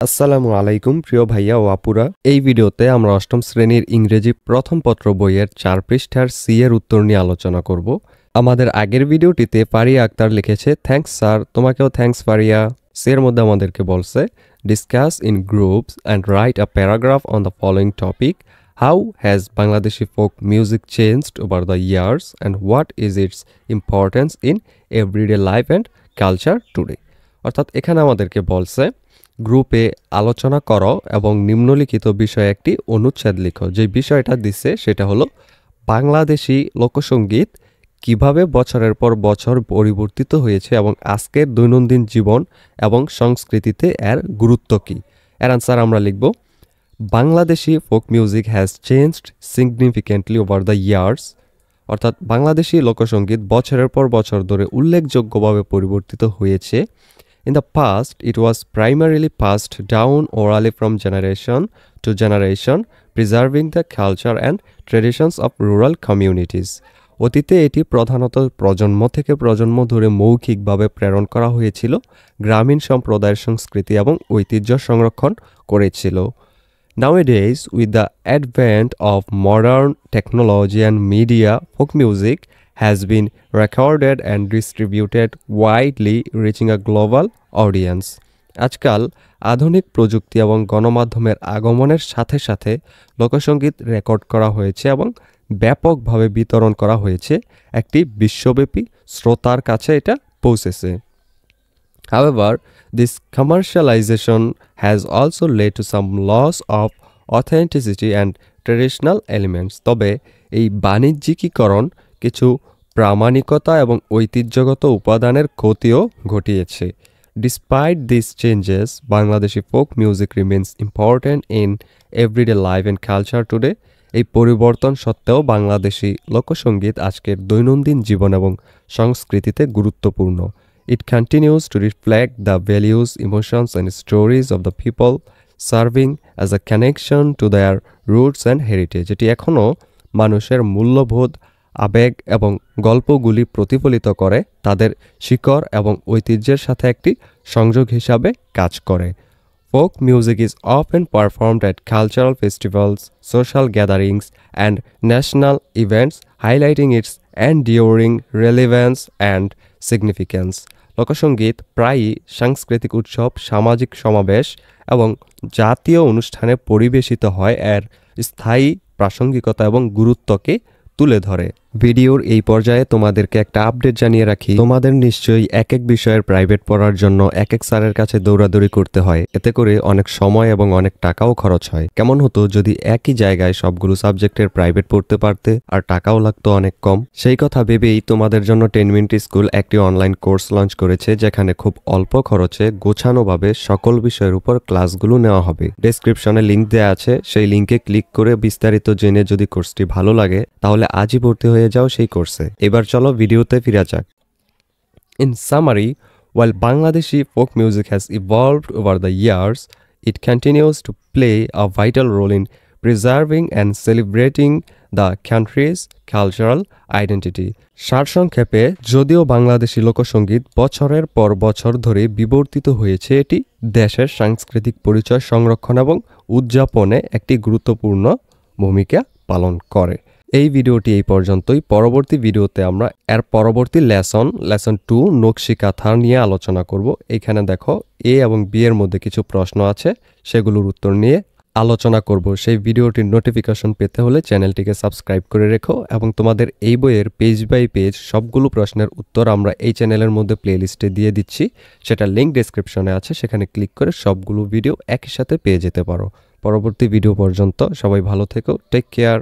আসসালামু আলাইকুম প্রিয় ভাইয়া ও আপুরা। এই ভিডিওতে আমরা অষ্টম শ্রেণীর ইংরেজি প্রথম পত্র বইয়ের 4 পৃষ্ঠার সি এর উত্তর নিয়ে আলোচনা করব। আমাদের আগের ভিডিওটিতে ফারিয়া আক্তার লিখেছে, থ্যাঙ্কস স্যার। তোমাকেও থ্যাঙ্কস ফারিয়া। সি এর মধ্যে আমাদেরকে বলছে, discuss in groups and write a paragraph on the following topic. How has Bangladeshi folk music changed over the years and what is its importance in everyday life and culture today. অর্থাৎ এখানে আমাদেরকে বলছে গ্রুপে আলোচনা করো এবং নিম্নলিখিত বিষয়ে একটি অনুচ্ছেদ লিখো। যে বিষয়টা দিচ্ছে সেটা হলো বাংলাদেশি লোকসঙ্গীত কিভাবে বছরের পর বছর পরিবর্তিত হয়েছে এবং আজকের দৈনন্দিন জীবন এবং সংস্কৃতিতে এর গুরুত্ব কী। এর আনসার আমরা লিখব, Bangladeshi folk music has changed significantly over the years. অর্থাৎ বাংলাদেশি লোকসঙ্গীত বছরের পর বছর ধরে উল্লেখযোগ্যভাবে পরিবর্তিত হয়েছে। In the past, it was primarily passed down orally from generation to generation, preserving the culture and traditions of rural communities. অতীতে এটি প্রধানত প্রজন্ম থেকে প্রজন্ম ধরে মৌখিকভাবে প্রেরণ করা হয়েছিল, গ্রামীণ সম্প্রদায়ের সংস্কৃতি এবং ঐতিহ্য সংরক্ষণ করেছিল। Nowadays, with the advent of modern technology and media, folk music has been recorded and distributed widely, reaching a global audience. আজকাল আধুনিক প্রযুক্তি এবং গণমাধ্যমের আগমনের সাথে সাথে লোকসঙ্গীত রেকর্ড করা হয়েছে এবং ব্যাপকভাবে বিতরণ করা হয়েছে, একটি বিশ্বব্যাপী শ্রোতার কাছে এটা পৌঁছেছে। However, this commercialization has also led to some loss of authenticity and traditional elements. তবে এই বাণিজ্যিকীকরণ কিছু প্রামাণিকতা এবং ঐতিহ্যগত উপাদানের ক্ষতিও ঘটিয়েছে। Despite these changes, Bangladeshi folk music remains important in everyday life and culture today. এই পরিবর্তন সত্ত্বেও বাংলাদেশি লোকসঙ্গীত আজকের দৈনন্দিন জীবন এবং সংস্কৃতিতে গুরুত্বপূর্ণ। It continues to reflect the values, emotions and stories of the people, serving as a connection to their roots and heritage. এটি এখনও মানুষের মূল্যবোধ, আবেগ এবং গল্পগুলি প্রতিফলিত করে, তাদের শিকড় এবং ঐতিহ্যের সাথে একটি সংযোগ হিসাবে কাজ করে। Folk music is often performed at cultural festivals, social gatherings and national events, highlighting its enduring relevance and significance. লোকসঙ্গীত প্রায়ই সাংস্কৃতিক উৎসব, সামাজিক সমাবেশ এবং জাতীয় অনুষ্ঠানে পরিবেশিত হয়, এর স্থায়ী প্রাসঙ্গিকতা এবং গুরুত্বকে তুলে ধরে। ভিডিওর এই পর্যায়ে তোমাদেরকে একটা আপডেট জানিয়ে রাখি, তোমাদের নিশ্চয়ই এক এক বিষয়ের প্রাইভেট পড়ার জন্য এক এক স্যারের কাছে দৌড়াদৌড়ি করতে হয়। এতে করে অনেক সময় এবং অনেক টাকাও খরচ হয়। কেমন হতো যদি একই জায়গায় সবগুলো সাবজেক্টের প্রাইভেট পড়তে পারতে আর টাকাও লাগতো অনেক কম। সেই কথা ভেবেই তোমাদের জন্য 10 মিনিট স্কুল একটি অনলাইন কোর্স লঞ্চ করেছে, যেখানে খুব অল্প খরচে গোছানোভাবে সকল বিষয়ের উপর ক্লাসগুলো নেওয়া হবে। ডেসক্রিপশনে লিঙ্ক দেওয়া আছে, সেই লিঙ্কে ক্লিক করে বিস্তারিত জেনে যদি কোর্সটি ভালো লাগে তাহলে আজই ভর্তি হয়ে যাও সেই কোর্সে। এবার চলো ভিডিওতে ফিরে যাক। In summary, while Bangladeshi folk music has evolved over the years, it continues to play a vital role in preserving and celebrating the country's cultural identity. সারসংক্ষেপে, যদিও বাংলাদেশি লোকসঙ্গীত বছরের পর বছর ধরে বিবর্তিত হয়েছে, এটি দেশের সাংস্কৃতিক পরিচয় সংরক্ষণ এবং উদযাপনে একটি গুরুত্বপূর্ণ ভূমিকা পালন করে। এই ভিডিওটি এই পর্যন্তই। পরবর্তী ভিডিওতে আমরা এর পরবর্তী লেসন 2 নকশি কাঁথা নিয়ে আলোচনা করব। এখানে দেখো এ এবং বি এর মধ্যে কিছু প্রশ্ন আছে, সেগুলোর উত্তর নিয়ে আলোচনা করব। সেই ভিডিওটির নোটিফিকেশন পেতে হলে চ্যানেলটিকে সাবস্ক্রাইব করে রেখো এবং তোমাদের এই বইয়ের পেজ বাই পেজ সবগুলো প্রশ্নের উত্তর আমরা এই চ্যানেলের মধ্যে প্লেলিস্টে দিয়ে দিচ্ছি, সেটা লিঙ্ক ডেসক্রিপশনে আছে, সেখানে ক্লিক করে সবগুলো ভিডিও একই সাথে পেয়ে যেতে পারো। পরবর্তী ভিডিও পর্যন্ত সবাই ভালো থেকো, টেক কেয়ার।